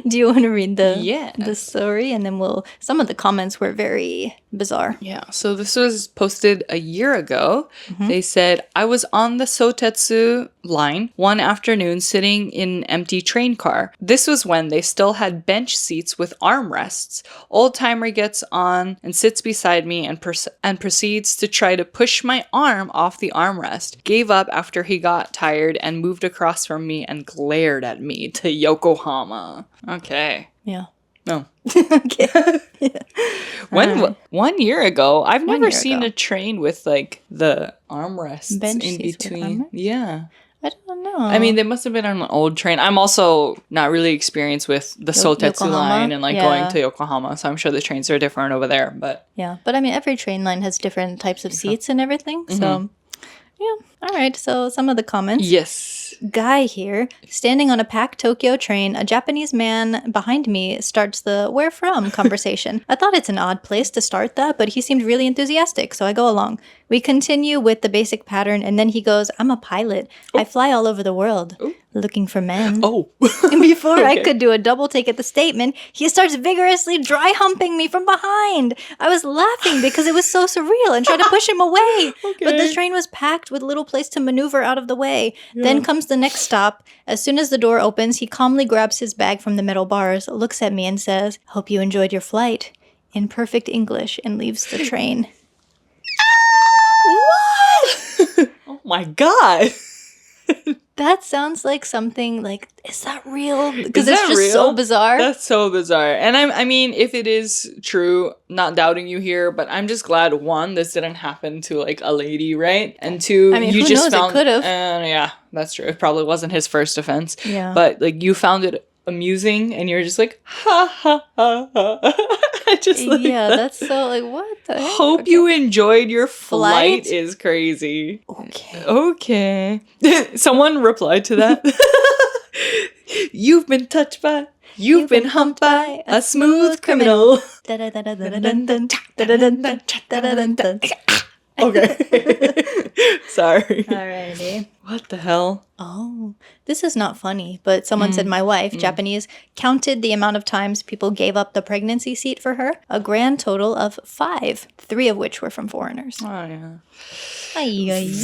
Speaker 2: do you want to read the story? And then some of the comments were very bizarre.
Speaker 1: Yeah, so this was posted a year ago. Mm-hmm. They said, I was on the Sotetsu line one afternoon sitting in an empty train car. This was when they still had bench seats with armrests. Old-timer gets on and sits beside me and proceeds to try to push my arm off the armrest. Gave up after he got tired and moved across from me and glared at me to Yokohama. Okay.
Speaker 2: Yeah.
Speaker 1: No.
Speaker 2: Okay. Yeah.
Speaker 1: 1 year ago, I've never seen a train with the armrests
Speaker 2: bench
Speaker 1: in
Speaker 2: seats
Speaker 1: between. Yeah.
Speaker 2: I don't know.
Speaker 1: I mean, they must have been on an old train. I'm also not really experienced with the Sotetsu line and going to Yokohama, so I'm sure the trains are different over there. But
Speaker 2: but I mean, every train line has different types of seats and everything. So, yeah. All right. So some of the comments.
Speaker 1: Yes.
Speaker 2: Guy here, standing on a packed Tokyo train, a Japanese man behind me starts the "where from" conversation. I thought it's an odd place to start that, but he seemed really enthusiastic, so I go along. We continue with the basic pattern, and then he goes, "I'm a pilot. I fly all over the world, looking for men." And before I could do a double take at the statement, he starts vigorously dry humping me from behind. I was laughing because it was so surreal and tried to push him away. But the train was packed with little place to maneuver out of the way. Then comes the next stop. As soon as the door opens, he calmly grabs his bag from the metal bars, looks at me and says, "Hope you enjoyed your flight," in perfect English, and leaves the train.
Speaker 1: What? Oh my god.
Speaker 2: That sounds like something like, is that real? Because it's just so bizarre.
Speaker 1: That's so bizarre. And I mean, if it is true, not doubting you here, but I'm just glad, one, this didn't happen to like a lady, right? And two,
Speaker 2: I mean,
Speaker 1: you
Speaker 2: who
Speaker 1: just
Speaker 2: knows,
Speaker 1: found,
Speaker 2: it could have.
Speaker 1: Yeah, that's true. It probably wasn't his first offense.
Speaker 2: Yeah.
Speaker 1: But like you found it amusing and you're just like, ha ha ha ha. Just like
Speaker 2: that's so like, what the heck?
Speaker 1: Hope you enjoyed your flight is crazy. Okay. Someone replied to that. You've been touched by, you've been humped by a smooth criminal. Okay. Sorry.
Speaker 2: Alrighty.
Speaker 1: What the hell?
Speaker 2: Oh, this is not funny, but someone said my wife, Japanese, counted the amount of times people gave up the pregnancy seat for her. A grand total of 5, 3 of which were from foreigners.
Speaker 1: Oh, yeah.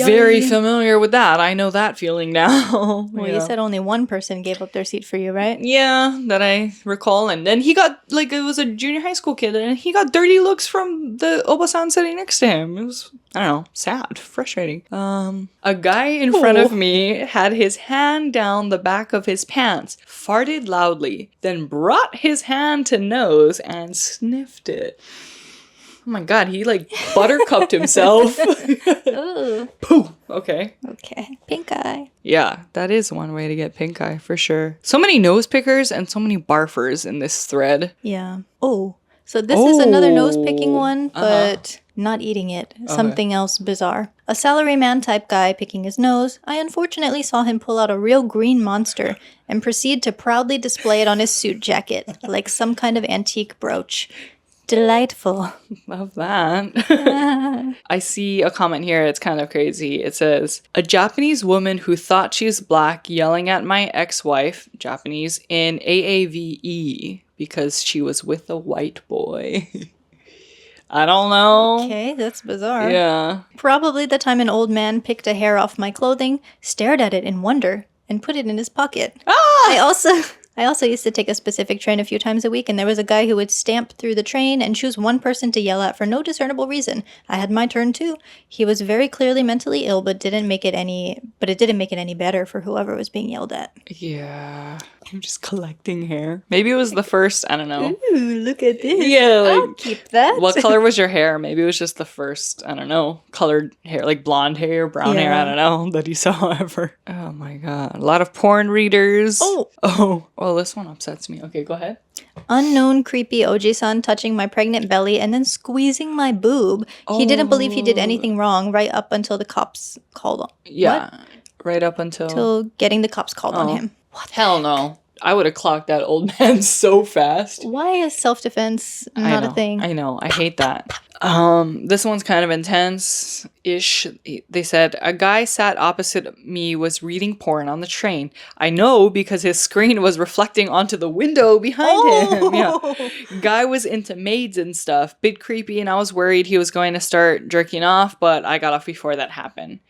Speaker 2: Very
Speaker 1: familiar with that. I know that feeling now.
Speaker 2: Well, you said only one person gave up their seat for you, right?
Speaker 1: Yeah, that I recall. And then he got, like, it was a junior high school kid, and he got dirty looks from the Obasan sitting next to him. It was, I don't know, sad, frustrating. A guy in front of me had his hand down the back of his pants, farted loudly, then brought his hand to nose and sniffed it. Oh my god, he like buttercupped himself.
Speaker 2: Ooh.
Speaker 1: Pooh. Okay.
Speaker 2: Okay. Pink eye.
Speaker 1: Yeah, that is one way to get pink eye for sure. So many nose pickers and so many barfers in this thread.
Speaker 2: Yeah. Oh. So this is another nose picking one, but not eating it. Something else bizarre. A salaryman type guy picking his nose. I unfortunately saw him pull out a real green monster and proceed to proudly display it on his suit jacket, like some kind of antique brooch. Delightful.
Speaker 1: Love that. I see a comment here. It's kind of crazy. It says, a Japanese woman who thought she's black yelling at my ex-wife, Japanese, in AAVE because she was with a white boy. I don't know.
Speaker 2: Okay, that's bizarre.
Speaker 1: Yeah.
Speaker 2: Probably the time an old man picked a hair off my clothing, stared at it in wonder, and put it in his pocket.
Speaker 1: Ah!
Speaker 2: I also used to take a specific train a few times a week, and there was a guy who would stamp through the train and choose one person to yell at for no discernible reason. I had my turn too. He was very clearly mentally ill, but it didn't make it any better for whoever was being yelled at.
Speaker 1: Yeah. I'm just collecting hair. Maybe it was the first, I don't know.
Speaker 2: Ooh, look at this.
Speaker 1: Yeah, like,
Speaker 2: I'll keep that.
Speaker 1: What color was your hair? Maybe it was just the first, I don't know, colored hair, like blonde hair, brown hair, I don't know, that you saw ever. Oh my god. A lot of porn readers. Oh, well, this one upsets me. Okay, go ahead.
Speaker 2: Unknown creepy Oji-san touching my pregnant belly and then squeezing my boob. He didn't believe he did anything wrong right up until the cops called on.
Speaker 1: Yeah, what? Right up until...
Speaker 2: Till getting the cops called on him.
Speaker 1: What? Hell no. I would have clocked that old man so fast.
Speaker 2: Why is self-defense not a thing?
Speaker 1: I know. I hate that. This one's kind of intense-ish. They said, a guy sat opposite me was reading porn on the train. I know because his screen was reflecting onto the window behind him. Yeah. Guy was into maids and stuff. Bit creepy, and I was worried he was going to start jerking off, but I got off before that happened.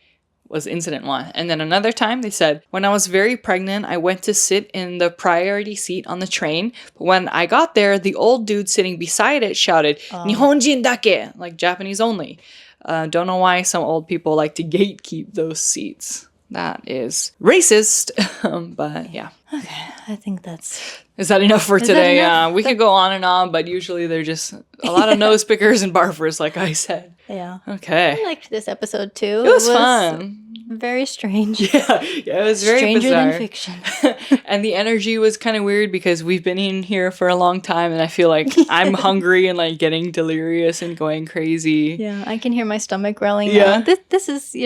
Speaker 1: Was incident 1. And then another time they said, when I was very pregnant, I went to sit in the priority seat on the train. But when I got there, the old dude sitting beside it shouted, Nihonjin dake, like Japanese only. Don't know why some old people like to gatekeep those seats. That is racist. But yeah.
Speaker 2: Okay, I think that's...
Speaker 1: Is that enough for today? Yeah, we could go on and on, but usually they're just a lot of nose pickers and barfers, like I said.
Speaker 2: Yeah.
Speaker 1: Okay.
Speaker 2: I liked this episode too.
Speaker 1: It was fun.
Speaker 2: very strange.
Speaker 1: Yeah, it was very
Speaker 2: Stranger
Speaker 1: bizarre.
Speaker 2: than fiction.
Speaker 1: And the energy was kind of weird because we've been in here for a long time and I feel like I'm hungry and like getting delirious and going crazy.
Speaker 2: Yeah, I can hear my stomach growling.
Speaker 1: Yeah.
Speaker 2: This is,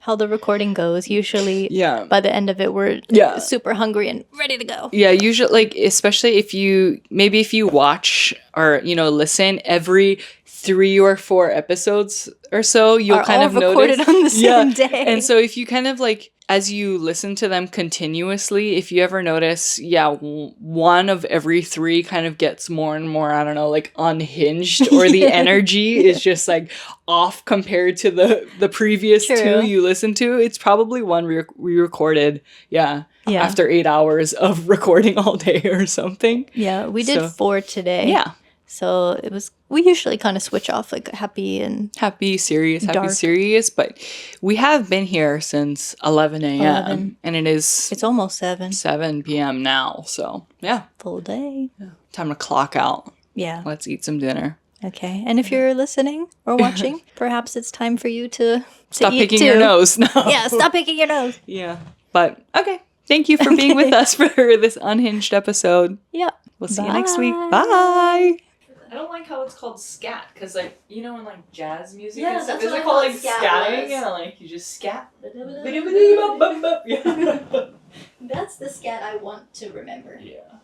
Speaker 2: how the recording goes. Usually, by the end of it, we're super hungry and ready to go.
Speaker 1: Yeah, usually, like, especially if you watch or, listen every 3 or 4 episodes or so, you'll kind of
Speaker 2: recorded
Speaker 1: notice.
Speaker 2: on the same day.
Speaker 1: And so if you kind of like, as you listen to them continuously, if you ever notice, one of every 3 kind of gets more and more, I don't know, like unhinged, or the energy is just like off compared to the previous 2 you listened to. It's probably one re-recorded, after 8 hours of recording all day or something.
Speaker 2: Yeah, we did 4 today.
Speaker 1: Yeah.
Speaker 2: So we usually kind of switch off like happy,
Speaker 1: serious, but we have been here since 11 a.m. and it's
Speaker 2: almost 7
Speaker 1: p.m. now. So yeah.
Speaker 2: Full day.
Speaker 1: Yeah. Time to clock out.
Speaker 2: Yeah.
Speaker 1: Let's eat some dinner.
Speaker 2: Okay. And if you're listening or watching, perhaps it's time for you to
Speaker 1: stop
Speaker 2: eat
Speaker 1: picking
Speaker 2: too.
Speaker 1: your nose. No.
Speaker 2: Yeah, stop picking your nose.
Speaker 1: Yeah. But okay. Thank you for being with us for this unhinged episode.
Speaker 2: Yep.
Speaker 1: We'll see you next week. Bye. I don't like how it's called scat, because like, in like jazz music and stuff, is it called like scatting? Yeah, like you just scat.
Speaker 2: That's the scat I want to remember.
Speaker 1: Yeah.